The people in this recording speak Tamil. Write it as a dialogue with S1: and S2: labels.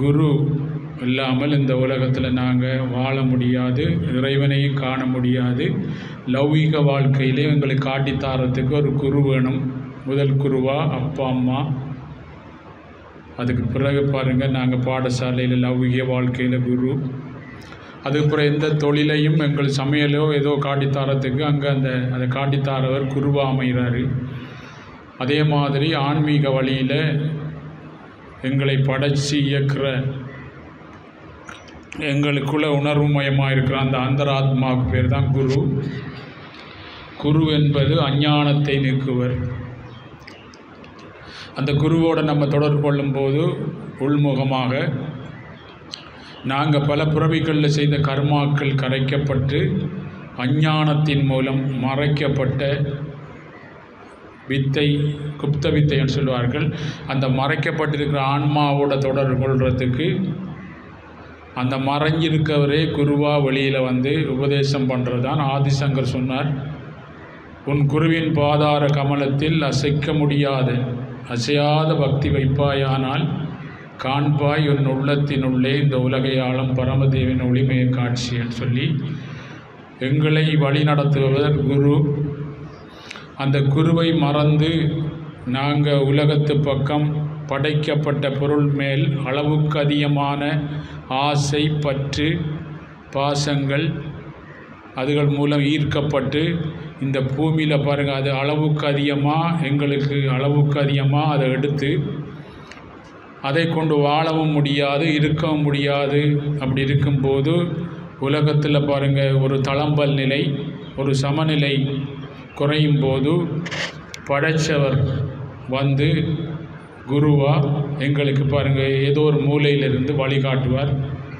S1: குரு இல்லாமல் இந்த உலகத்தில் நாங்கள் வாழ முடியாது, இறைவனையும் காண முடியாது. லௌகீக வாழ்க்கையிலே எங்களுக்கு காட்டித்தாரத்துக்கு ஒரு குரு வேணும். முதல் குருவா அப்பா அம்மா, அதுக்கு பிறகு பாருங்கள் நாங்கள் பாடசாலையில் லௌகீக வாழ்க்கையில் குரு, அதுக்கப்புறம் எந்த தொழிலையும் எங்கள் சமையலோ ஏதோ காட்டித்தாரத்துக்கு அங்கே அதை காட்டித்தாரவர் குருவாக அமைகிறாரு. அதே மாதிரி ஆன்மீக வழியில் எங்களை படைச்சி இயக்கிற எங்களுக்குள்ள உணர்வுமயமாக இருக்கிற அந்த அந்தராத்மாவுக்கு பேர் தான் குரு. குரு என்பது அஞ்ஞானத்தை நீக்குவர். அந்த குருவோடு நம்ம தொடர்பு கொள்ளும்போது உள்முகமாக நாங்கள் பல பிறவிகளில் செய்த கர்மாக்கள் கரைக்கப்பட்டு அஞ்ஞானத்தின் மூலம் மறைக்கப்பட்ட வித்தை, குப்த வித்தை என்று சொல்வார்கள், அந்த மறைக்கப்பட்டிருக்கிற ஆன்மாவோட தொடர்பு கொள்வதுக்கு அந்த மறைஞ்சிருக்கவரே குருவாக வெளியில் வந்து உபதேசம் பண்ணுறது தான். ஆதிசங்கர் சொன்னார், உன் குருவின் பாதார கமலத்தில் அசையாத பக்தி வைப்பாயானால் காண்பாய் உன் உள்ளத்தினுள்ளே இந்த உலகை ஆளும் பரமதேவின் ஒளிமய காட்சின்னு சொல்லி எங்களை வழி நடத்துபவர் குரு. அந்த குருவை மறந்து நாங்கள் உலகத்து பக்கம் படைக்கப்பட்ட பொருள் மேல் அளவுக்கு அதிகமான ஆசை, பற்று, பாசங்கள் அதுகள் மூலம் ஈர்க்கப்பட்டு இந்த பூமியில் பாருங்கள், அது அளவுக்கு அதிகமாக அதை எடுத்து அதை கொண்டு வாழவும் முடியாது, இருக்கவும் முடியாது. அப்படி இருக்கும்போது உலகத்தில் பாருங்கள், ஒரு தளம்பல் நிலை, ஒரு சமநிலை குறையும் போது படைச்சவர் வந்து குருவா எங்களுக்கு பாருங்கள் ஏதோ ஒரு மூலையிலிருந்து வழிகாட்டுவார்.